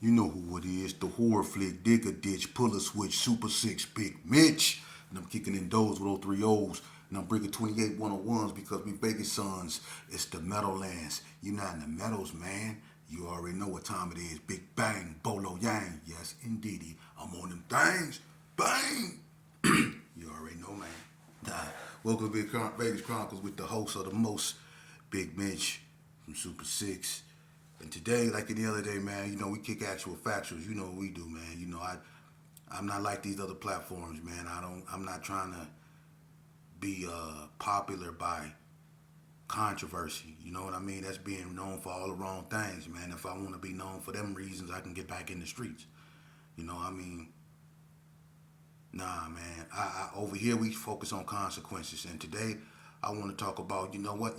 You know who it is, the horror flick, digger ditch, puller switch, super six, big Mitch. And I'm kicking in those with those three O's. And I'm bringing 28 101s because we Vegas sons. It's the Meadowlands. You not in the meadows, man. You already know what time it is. Big bang, bolo yang. Yes, indeedy. I'm on them things. Bang! You already know, man. Welcome to Vegas Chronicles with the host of the most, Big Mitch from Super Six. And today, like any other day, man, we kick actual factuals. You know what we do, man. I'm not like these other platforms, man. I'm not trying to be popular by controversy. You know what I mean? That's being known for all the wrong things, man. If I want to be known for them reasons, I can get back in the streets. Nah, man. I over here we focus on consequences, and today I want to talk about. You know what?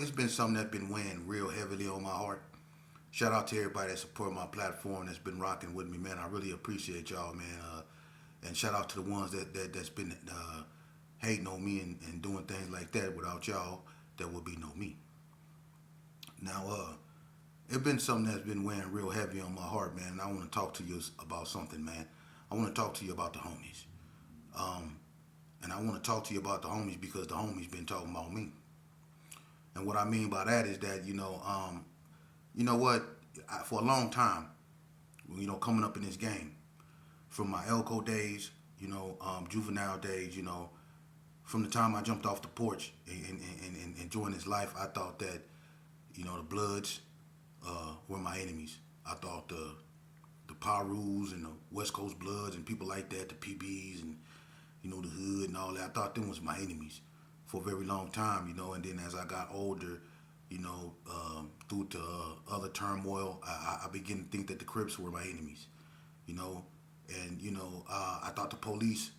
It's been something that's been weighing real heavily on my heart. Shout out to everybody that support my platform, that's been rocking with me, man. I really appreciate y'all, man. And shout out to the ones that's been hating on me and doing things like that. Without y'all, there would be no me. Now, it's been something that's been weighing real heavy on my heart, man. And I want to talk to you about something, man. I want to talk to you about the homies. And I want to talk to you about the homies because the homies been talking about me. And what I mean by that is that, you know what? For a long time, coming up in this game, from my Elko days, juvenile days, from the time I jumped off the porch and joined this life, I thought that, the Bloods were my enemies. I thought the Parus and the West Coast Bloods and people like that, the PBs and, the hood and all that, I thought them was my enemies for a very long time, and then as I got older, through to other turmoil, I began to think that the Crips were my enemies, and I thought the police,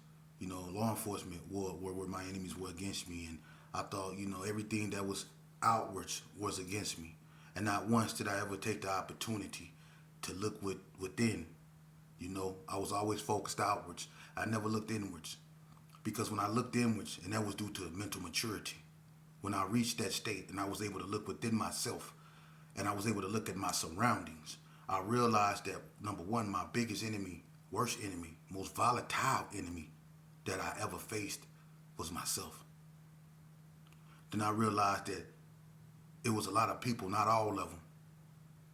law enforcement were my enemies, were against me, and I thought, everything that was outwards was against me, and not once did I ever take the opportunity to look within. I was always focused outwards. I never looked inwards, because when I looked inwards, and that was due to mental maturity. When I reached that state and I was able to look within myself and I was able to look at my surroundings, I realized that, number one, my biggest enemy, worst enemy, most volatile enemy that I ever faced was myself. Then I realized that it was a lot of people, not all of them.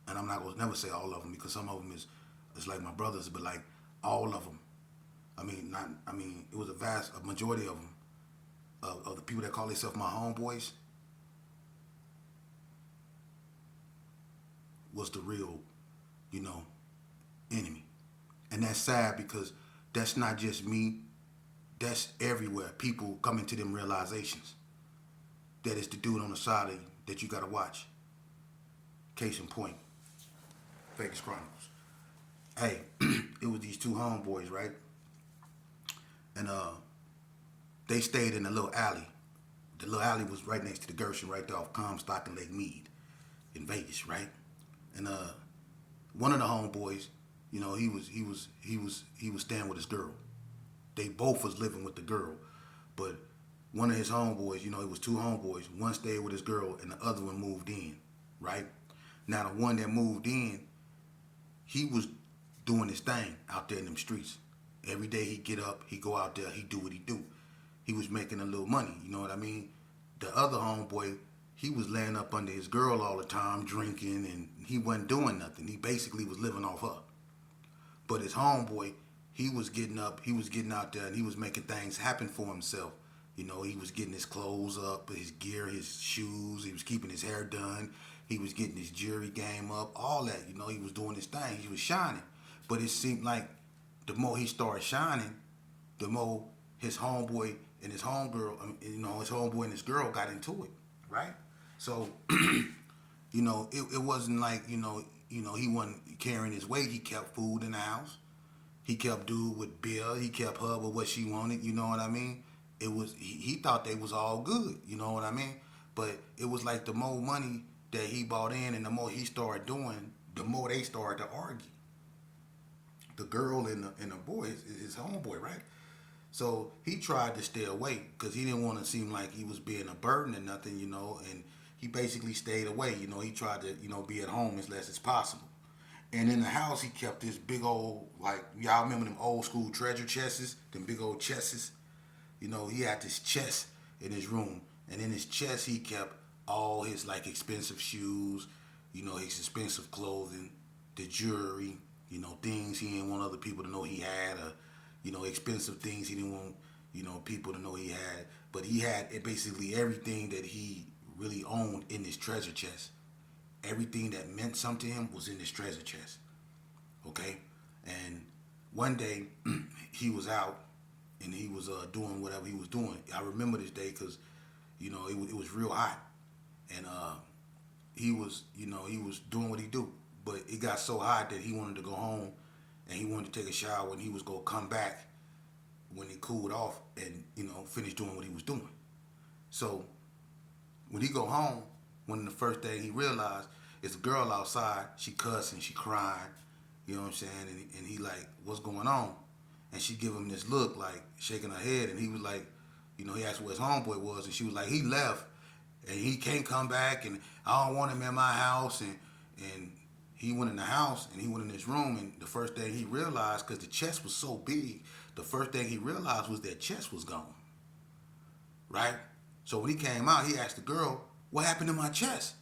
And I'm not going to never say all of them because some of them is like my brothers, but like all of them. It was a majority of them. Of the people that call themselves my homeboys was the real, enemy. And that's sad because that's not just me. That's everywhere. People coming to them realizations. That is the dude on the side of you that you got to watch. Case in point, Vegas Chronicles. Hey, it was these two homeboys, right? And they stayed in a little alley. The little alley was right next to the Gershon, right there off Comstock and Lake Mead in Vegas, right? And one of the homeboys, he was staying with his girl. They both was living with the girl, but one of his homeboys, it was two homeboys. One stayed with his girl, and the other one moved in, right? Now the one that moved in, he was doing his thing out there in them streets. Every day he get up, he go out there, he do what he do. He was making a little money, you know what I mean? The other homeboy, he was laying up under his girl all the time, drinking, and he wasn't doing nothing. He basically was living off her. But his homeboy, he was getting up, he was getting out there, and he was making things happen for himself. He was getting his clothes up, his gear, his shoes, he was keeping his hair done, he was getting his jewelry game up, all that, he was doing his thing, he was shining. But it seemed like the more he started shining, the more his homeboy and his homegirl, his homeboy and his girl got into it, right? So, it wasn't like, he wasn't carrying his weight. He kept food in the house. He kept dude with beer. He kept her with what she wanted, you know what I mean? He thought they was all good, you know what I mean? But it was like the more money that he bought in and the more he started doing, the more they started to argue. The girl and the boy, his homeboy, right? So he tried to stay away because he didn't want to seem like he was being a burden or nothing, and he basically stayed away. He tried to, be at home as less as possible. And in the house, he kept this big old, like, y'all remember them old school treasure chests, them big old chests. You know, he had this chest in his room, and in his chest he kept all his like expensive shoes, you know, his expensive clothing, the jewelry, you know, things he didn't want other people to know he had, or you know, expensive things he didn't want, you know, people to know he had. But he had basically everything that he really owned in his treasure chest. Everything that meant something to him was in this treasure chest. Okay? And one day he was out and he was doing whatever he was doing. I remember this day because, you know, it was real hot. And he was, you know, he was doing what he do. But it got so hot that he wanted to go home and he wanted to take a shower and he was going to come back when it cooled off and, you know, finish doing what he was doing. So when he go home, one of the first things he realized is a girl outside. She cussing, she crying, you know what I'm saying? And he like, what's going on? And she give him this look like shaking her head. And he was like, you know, he asked where his homeboy was. And she was like, he left and he can't come back. And I don't want him in my house. And he went in the house and he went in his room. And the first thing he realized, because the chest was so big, the first thing he realized was that chest was gone. Right? So when he came out, he asked the girl, what happened to my chest?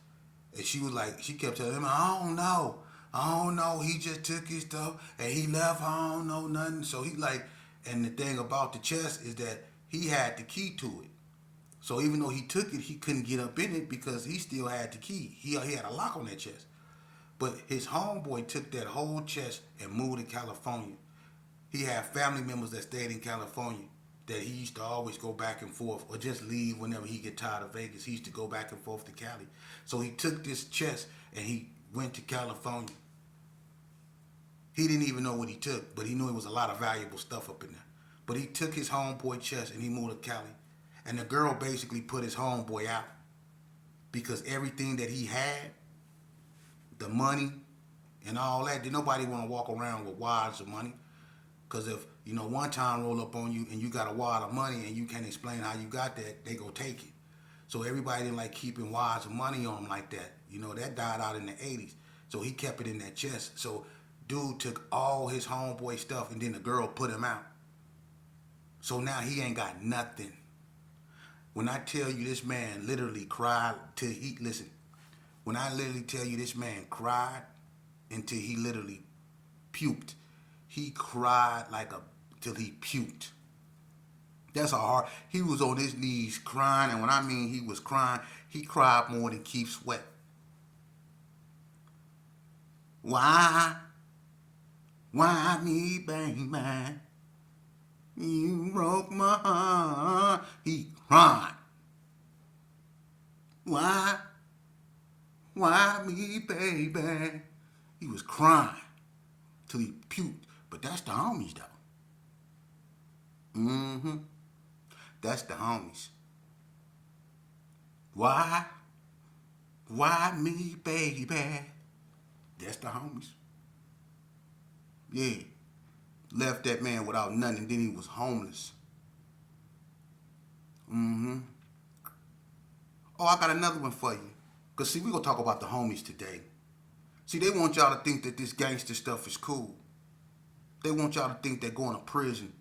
And she was like, she kept telling him, I don't know. I don't know. He just took his stuff and he left. I don't know nothing. So he like, and the thing about the chest is that he had the key to it. So even though he took it, he couldn't get up in it because he still had the key. He had a lock on that chest. But his homeboy took that whole chest and moved to California. He had family members that stayed in California that he used to always go back and forth or just leave whenever he get tired of Vegas. He used to go back and forth to Cali. So he took this chest and he went to California. He didn't even know what he took, but he knew it was a lot of valuable stuff up in there. But he took his homeboy chest and he moved to Cali. And the girl basically put his homeboy out because everything that he had, the money and all that, did nobody want to walk around with wads of money. Because if, you know, one time roll up on you and you got a wad of money and you can't explain how you got that, they go take it. So everybody didn't like keeping wads of money on them like that. You know, that died out in the 80s. So he kept it in that chest. So dude took all his homeboy stuff and then the girl put him out. So now he ain't got nothing. When I tell you this man literally cried till he, listen, when I literally tell you this man cried until he literally puked. He cried till he puked. That's how hard. He was on his knees crying, and when I mean he was crying, he cried more than Keith Sweat. Why? Why me, baby? You broke my heart. He cried. Why? Why me, baby? He was crying till he puked. But that's the homies, though. Mm-hmm. That's the homies. Why? Why me, baby? That's the homies. Yeah. Left that man without nothing, and then he was homeless. Mm-hmm. Oh, I got another one for you. Because, see, we're going to talk about the homies today. See, they want y'all to think that this gangster stuff is cool. They want y'all to think that going to prison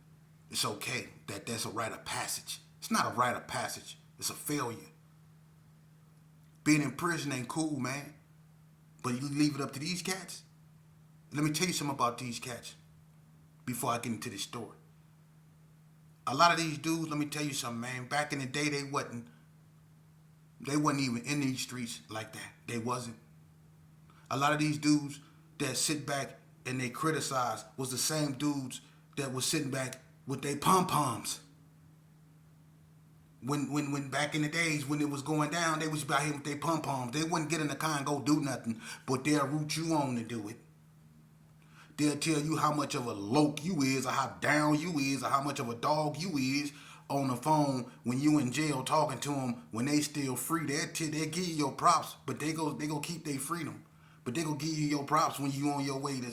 is okay, that that's a rite of passage. It's not a rite of passage. It's a failure. Being in prison ain't cool, man. But you leave it up to these cats? Let me tell you something about these cats before I get into this story. A lot of these dudes, let me tell you something, man. Back in the day, they wasn't even in these streets like that. They wasn't. A lot of these dudes that sit back and they criticize was the same dudes that was sitting back with their pom-poms. When back in the days when it was going down, they was out here with their pom-poms. They wouldn't get in the car and go do nothing, but they'll root you on to do it. They'll tell you how much of a loke you is, or how down you is, or how much of a dog you is on the phone when you in jail talking to them when they still free. They'll give you your props, but they go keep their freedom. But they go give you your props when you on your way to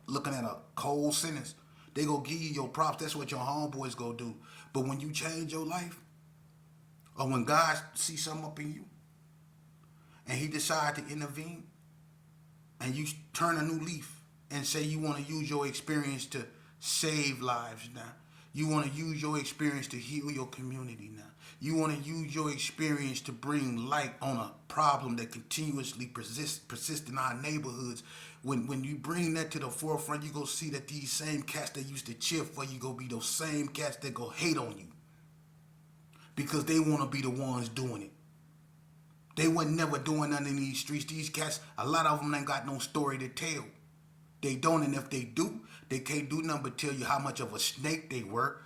looking at a cold sentence. They go give you your props. That's what your homeboys go do. But when you change your life, or when God sees something up in you, and he decide to intervene, and you turn a new leaf and say you want to use your experience to save lives now. You want to use your experience to heal your community now. You want to use your experience to bring light on a problem that continuously persists in our neighborhoods. When you bring that to the forefront, you go see that these same cats that used to cheer for you go be those same cats that go hate on you because they want to be the ones doing it. They wasn't never doing nothing in these streets. These cats, a lot of them ain't got no story to tell. They don't, and if they do, they can't do nothing but tell you how much of a snake they were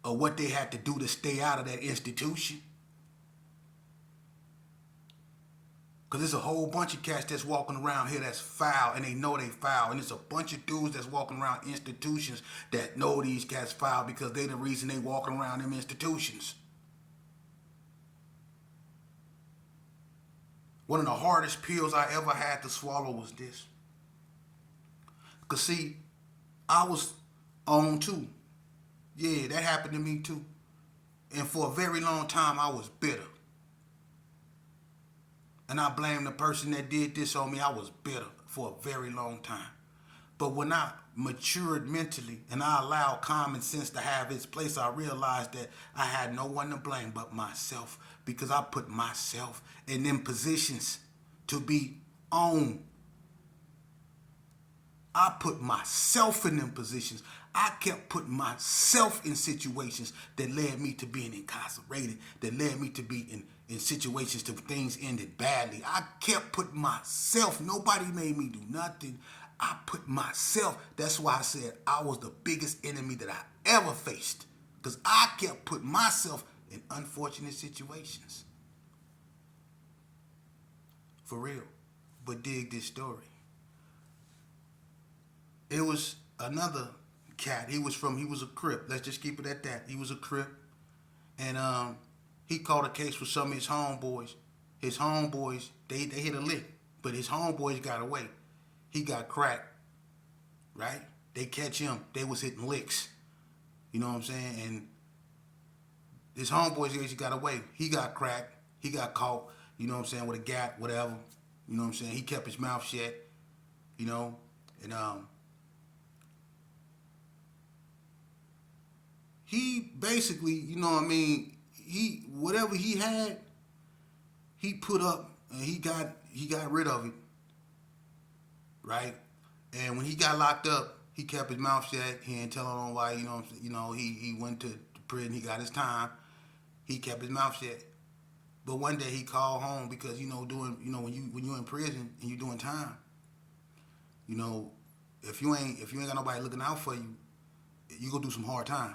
or what they had to do to stay out of that institution. Because there's a whole bunch of cats that's walking around here that's foul, and they know they foul. And there's a bunch of dudes that's walking around institutions that know these cats foul because they the reason they walking around them institutions. One of the hardest pills I ever had to swallow was this. Because, see, I was on too. Yeah, that happened to me too. And for a very long time, I was bitter. And I blame the person that did this on me. I was bitter for a very long time. But when I matured mentally and I allowed common sense to have its place, I realized that I had no one to blame but myself, because I put myself in them positions to be on. I put myself in them positions. I kept putting myself in situations that led me to being incarcerated, that led me to be in situations to things ended badly. I kept putting myself. Nobody made me do nothing. I put myself. That's why I said I was the biggest enemy that I ever faced, because I kept putting myself in unfortunate situations. For real. But dig this story. It was another cat. He was a Crip. Let's just keep it at that. He was a Crip. And he caught a case with some of his homeboys. His homeboys, they hit a lick. But his homeboys got away. He got cracked. Right? They catch him. They was hitting licks. You know what I'm saying? And his homeboys actually got away. He got cracked. He got caught, you know what I'm saying, with a gap, whatever. You know what I'm saying? He kept his mouth shut. You know? And he basically, you know what I mean, whatever he had, he put up and he got rid of it. Right? And when he got locked up, he kept his mouth shut. He ain't telling on why, you know what I'm saying? You know, he went to prison, he got his time. He kept his mouth shut. But one day he called home because, when you're in prison and you're doing time, you know, if you ain't got nobody looking out for you, you gonna do some hard time.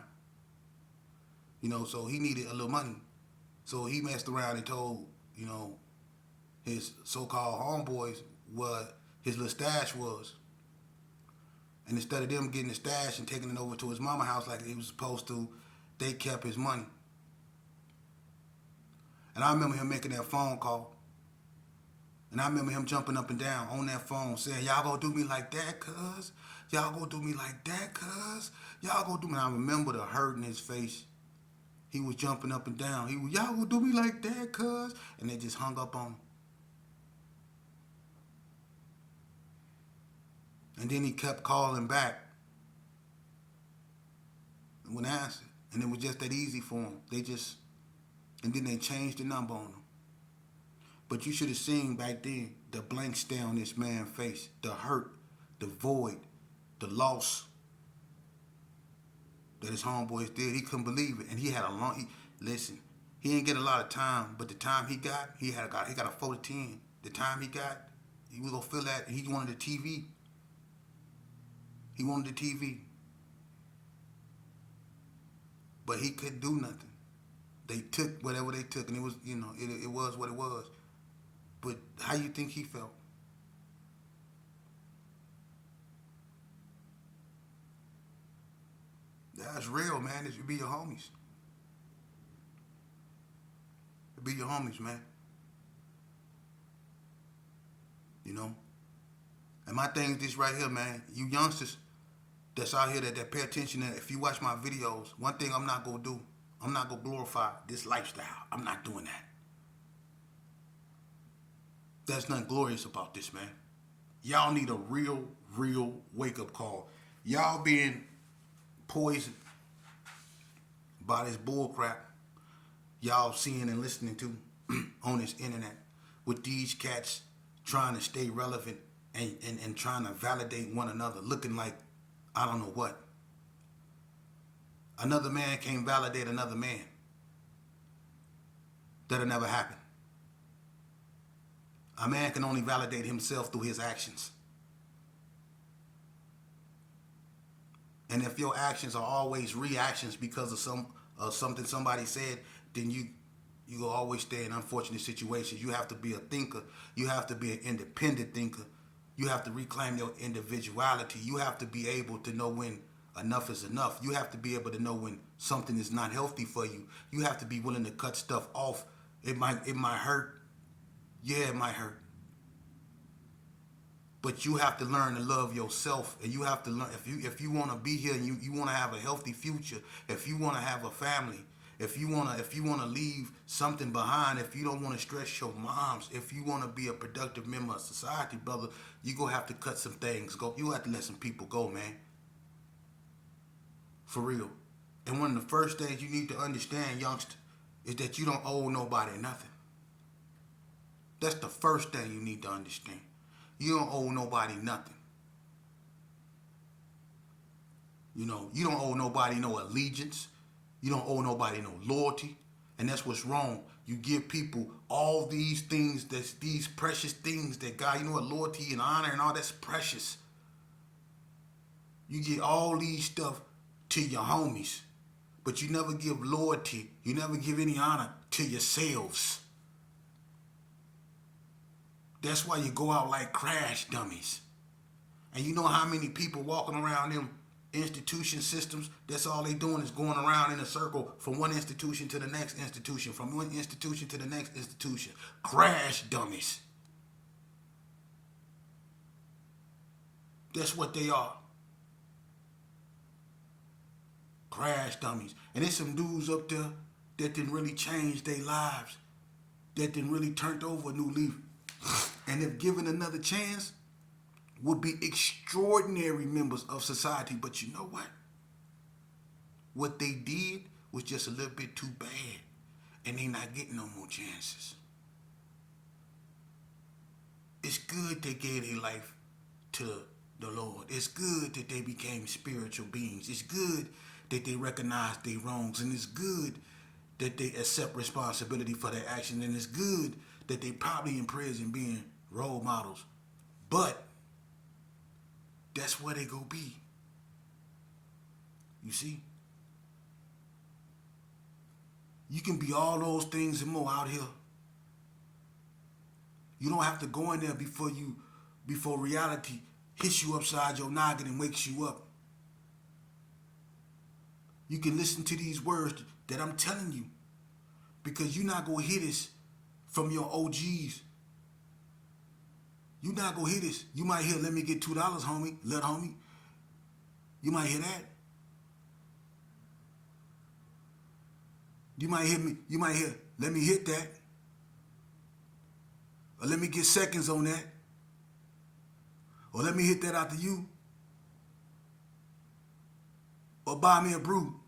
You know, so he needed a little money. So he messed around and told, his so-called homeboys what his little stash was. And instead of them getting the stash and taking it over to his mama house like he was supposed to, they kept his money. And I remember him making that phone call. And I remember him jumping up and down on that phone saying, y'all gonna do me like that, cuz? Y'all gonna do me like that, cuz? Y'all gonna do me? And I remember the hurt in his face. He was jumping up and down. Y'all gonna do me like that, cuz? And they just hung up on him. And then he kept calling back. And wouldn't answer. And it was just that easy for him. And then they changed the number on him. But you should have seen back then the blank stare on this man's face, the hurt, the void, the loss that his homeboys did. He couldn't believe it. And he had he didn't get a lot of time, but the time he got, he got a 4 to 10. The time he got, he was gonna feel that, and he wanted the TV. He wanted the TV. But he couldn't do nothing. They took whatever they took, and it was, it was what it was. But how you think he felt? That's real, man. It should be your homies. It be your homies, man. And my thing is this right here, man. You youngsters that's out here that pay attention, that if you watch my videos, one thing I'm not going to do, I'm not going to glorify this lifestyle. I'm not doing that. There's nothing glorious about this, man. Y'all need a real wake up call. Y'all being poisoned by this bull crap y'all seeing and listening to on this internet with these cats trying to stay relevant and trying to validate one another, looking like I don't know what. Another man can't validate another man. That'll never happen. A man can only validate himself through his actions. And if your actions are always reactions because of something somebody said, then you will always stay in unfortunate situations. You have to be a thinker. You have to be an independent thinker. You have to reclaim your individuality. You have to be able to know when enough is enough. You have to be able to know when something is not healthy for you. You have to be willing to cut stuff off. It might hurt. Yeah, it might hurt. But you have to learn to love yourself, and you have to learn if you want to be here and you want to have a healthy future, if you want to have a family, if you want to leave something behind, if you don't want to stress your moms, if you want to be a productive member of society, brother, you gonna have to cut some things go. You have to let some people go, man. For real. And one of the first things you need to understand, youngster, is that you don't owe nobody nothing. That's the first thing you need to understand. You don't owe nobody nothing. You know, you don't owe nobody no allegiance. You don't owe nobody no loyalty. And that's what's wrong. You give people all these things, these precious things that God, you know what, loyalty and honor and all that's precious. You get all these stuff to your homies, but you never give loyalty. You never give any honor to yourselves. That's why you go out like crash dummies. And you know how many people walking around them institution systems, that's all they doing is going around in a circle from one institution to the next institution, from one institution to the next institution. Crash dummies. That's what they are. Crash dummies. And there's some dudes up there that didn't really change their lives, that didn't really turned over a new leaf. And if given another chance, would be extraordinary members of society. But you know what? What they did was just a little bit too bad. And they not getting no more chances. It's good they gave their life to the Lord. It's good that they became spiritual beings. It's good that they recognize their wrongs. And it's good that they accept responsibility for their actions. And it's good that they probably in prison being role models. But that's where they go be. You see? You can be all those things and more out here. You don't have to go in there before reality hits you upside your noggin and wakes you up. You can listen to these words that I'm telling you, because you're not going to hear this from your OGs. You're not going to hear this. You might hear, let me get $2, homie, little homie. You might hear that. You might hear, let me hit that. Or let me get seconds on that. Or let me hit that after you. Or buy me a brew.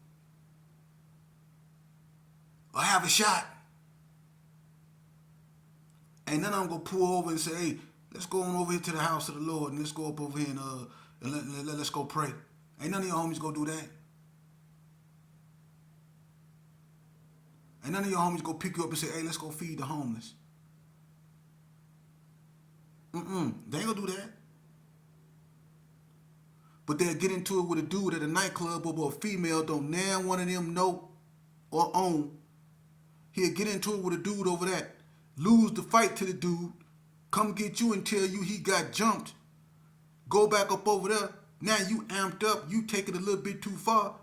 Or have a shot. And then I'm going to pull over and say, hey, let's go on over here to the house of the Lord and let's go up over here and let's go pray. Ain't none of your homies going to do that. Ain't none of your homies going to pick you up and say, hey, let's go feed the homeless. They ain't going to do that. But they'll get into it with a dude at a nightclub or a female don't now one of them know or own. He'll get into it with a dude over that. Lose the fight to the dude. Come get you and tell you he got jumped. Go back up over there. Now you amped up. You take it a little bit too far.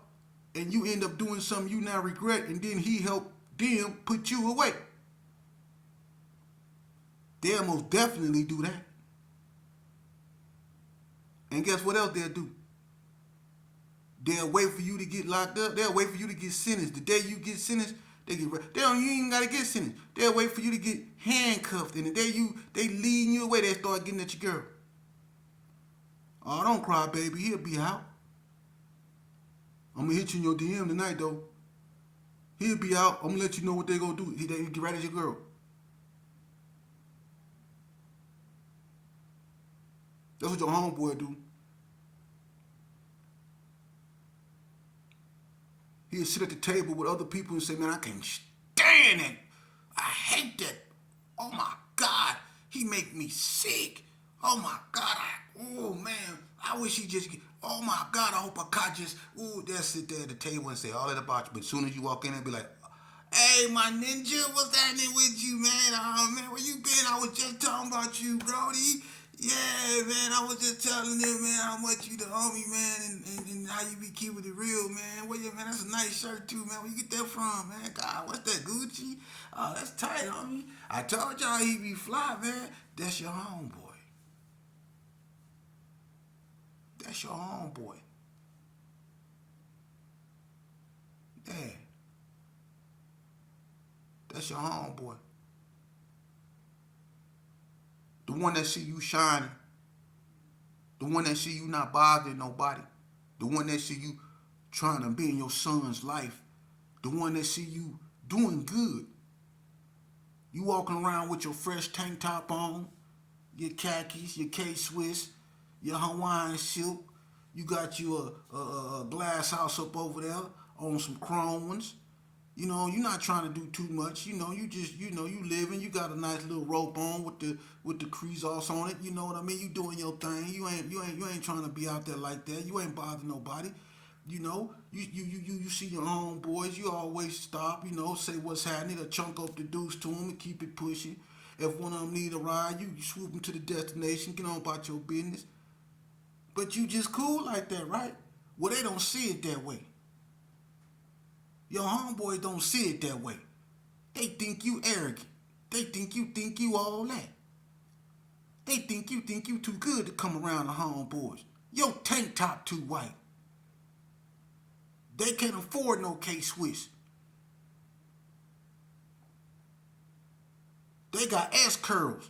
And you end up doing something you now regret. And then he helped them put you away. They'll most definitely do that. And guess what else they'll do? They'll wait for you to get locked up. They'll wait for you to get sentenced. The day you get sentenced, you ain't even gotta get sentenced. They'll wait for you to get handcuffed. And the day they leading you away, they start getting at your girl. Oh, don't cry, baby. He'll be out. I'm gonna hit you in your DM tonight, though. He'll be out. I'm gonna let you know what they gonna do. They get right at your girl. That's what your homeboy do. He'll sit at the table with other people and say, "Man, I can't stand it. I hate that. Oh my God, he make me sick. Oh my God, oh man, I wish he just. Oh my God, I hope a car just. Ooh, they'll sit there at the table and say all that about you. But as soon as you walk in, they'll be like, "Hey, my ninja, what's happening with you, man? Oh man, where you been? I was just talking about you, Brody. Yeah, man, I was just telling them, man, how much you the homie, man, and how you be keeping it real, man. Well, yeah, man, that's a nice shirt, too, man. Where you get that from, man? God, what's that, Gucci? Oh, that's tight, homie. I told y'all he be fly, man. That's your homeboy. That's your homeboy. Yeah, that's your homeboy. The one that see you shining. The one that see you not bothering nobody. The one that see you trying to be in your son's life. The one that see you doing good. You walking around with your fresh tank top on, your khakis, your K-Swiss, your Hawaiian silk. You got you a glass house up over there on some chrome ones. You know, you're not trying to do too much. You know, you just, you living. You got a nice little rope on with the creases on it. You know what I mean? You doing your thing. You ain't trying to be out there like that. You ain't bothering nobody. You know, you see your homeboys. You always stop. You know, say what's happening. To chunk up the deuce to them and keep it pushing. If one of them need a ride, you swoop them to the destination. Get on about your business. But you just cool like that, right? Well, they don't see it that way. Your homeboys don't see it that way. They think you arrogant. They think you all that. They think you too good to come around the homeboys. Your tank top too white. They can't afford no K-Swiss. They got S curls.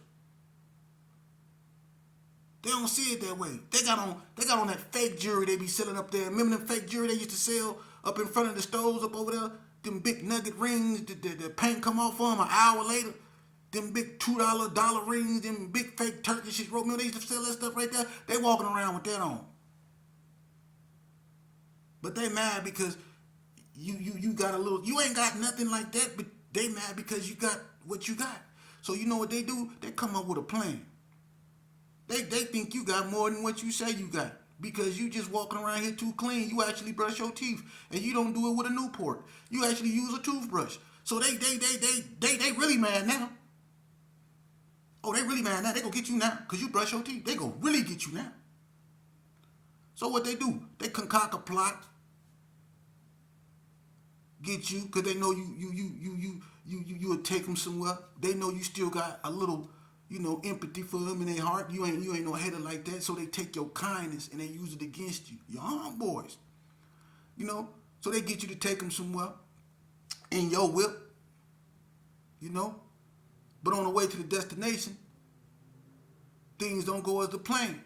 They don't see it that way. They got on that fake jewelry they be selling up there. Remember them fake jewelry they used to sell up in front of the stores up over there? Them big nugget rings, the paint come off on them an hour later. Them big $2 rings, them big fake Turkish shit. Remember they used to sell that stuff right there? They walking around with that on. But they mad because you got a little, you ain't got nothing like that, but they mad because you got what you got. So you know what they do? They come up with a plan. They think you got more than what you say you got. Because you just walking around here too clean. You actually brush your teeth. And you don't do it with a Newport. You actually use a toothbrush. So they really mad now. Oh, they really mad now. They gonna get you now. Because you brush your teeth. They gonna really get you now. So what they do? They concoct a plot. Get you. Because they know you'll take them somewhere. They know you still got a little, empathy for them in their heart. You ain't no hater like that. So they take your kindness and they use it against you. Your homeboys. So they get you to take them somewhere in your whip. But on the way to the destination, things don't go as the plan.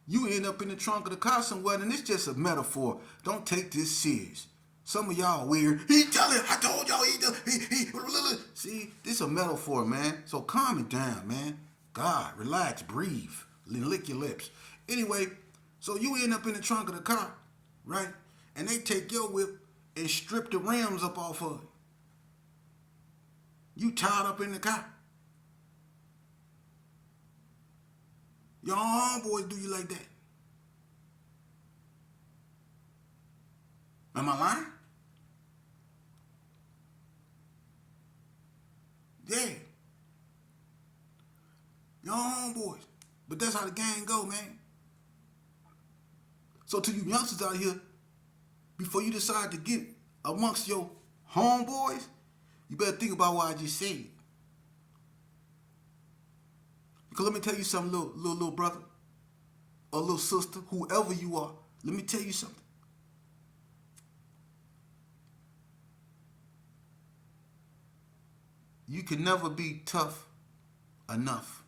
You end up in the trunk of the car somewhere, and it's just a metaphor. Don't take this serious. Some of y'all weird. I told y'all See, this is a metaphor, man. So calm it down, man. God, relax, breathe, lick your lips. Anyway, so you end up in the trunk of the car, right? And they take your whip and strip the rims up off of it. You tied up in the car. Your homeboys do you like that. Am I lying? Yeah. Your homeboys. But that's how the gang go, man. So to you youngsters out here, before you decide to get amongst your homeboys, you better think about what I just said. Because let me tell you something, little brother, or little sister, whoever you are. Let me tell you something. You can never be tough enough.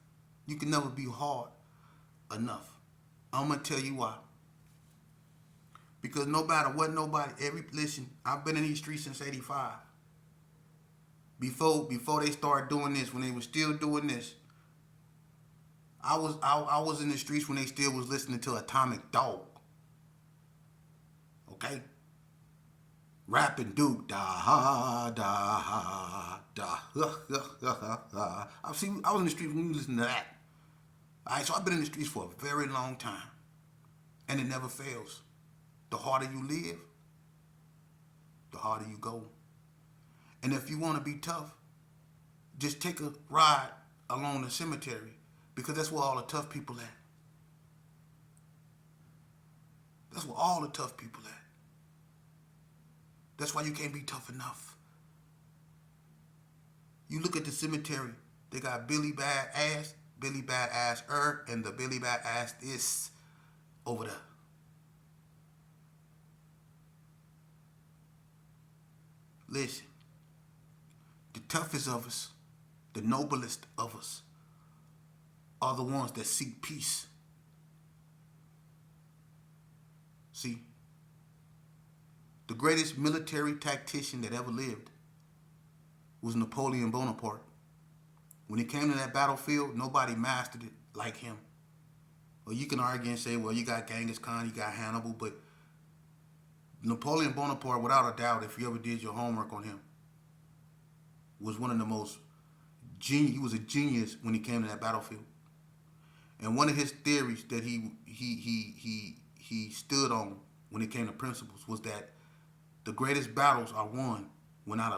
You can never be hard enough. I'm gonna tell you why. Because no matter what listen, I've been in these streets since '85. Before they started doing this, when they were still doing this, I was in the streets when they still was listening to Atomic Dog. Okay? Rapping Duke da ha da ha da ha ha ha. I was in the streets when you listen to that. Alright, so I've been in the streets for a very long time. And it never fails. The harder you live, the harder you go. And if you want to be tough, just take a ride along the cemetery, because that's where all the tough people at. That's where all the tough people at. That's why you can't be tough enough. You look at the cemetery, they got Billy Badass, and the Billy Badass this over there. Listen, the toughest of us, the noblest of us, are the ones that seek peace. See, the greatest military tactician that ever lived was Napoleon Bonaparte. When it came to that battlefield, nobody mastered it like him. Well, you can argue and say, well, you got Genghis Khan, you got Hannibal, but Napoleon Bonaparte, without a doubt, if you ever did your homework on him, was one of the most genius. He was a genius when he came to that battlefield. And one of his theories that he stood on when it came to principles was that the greatest battles are won when out of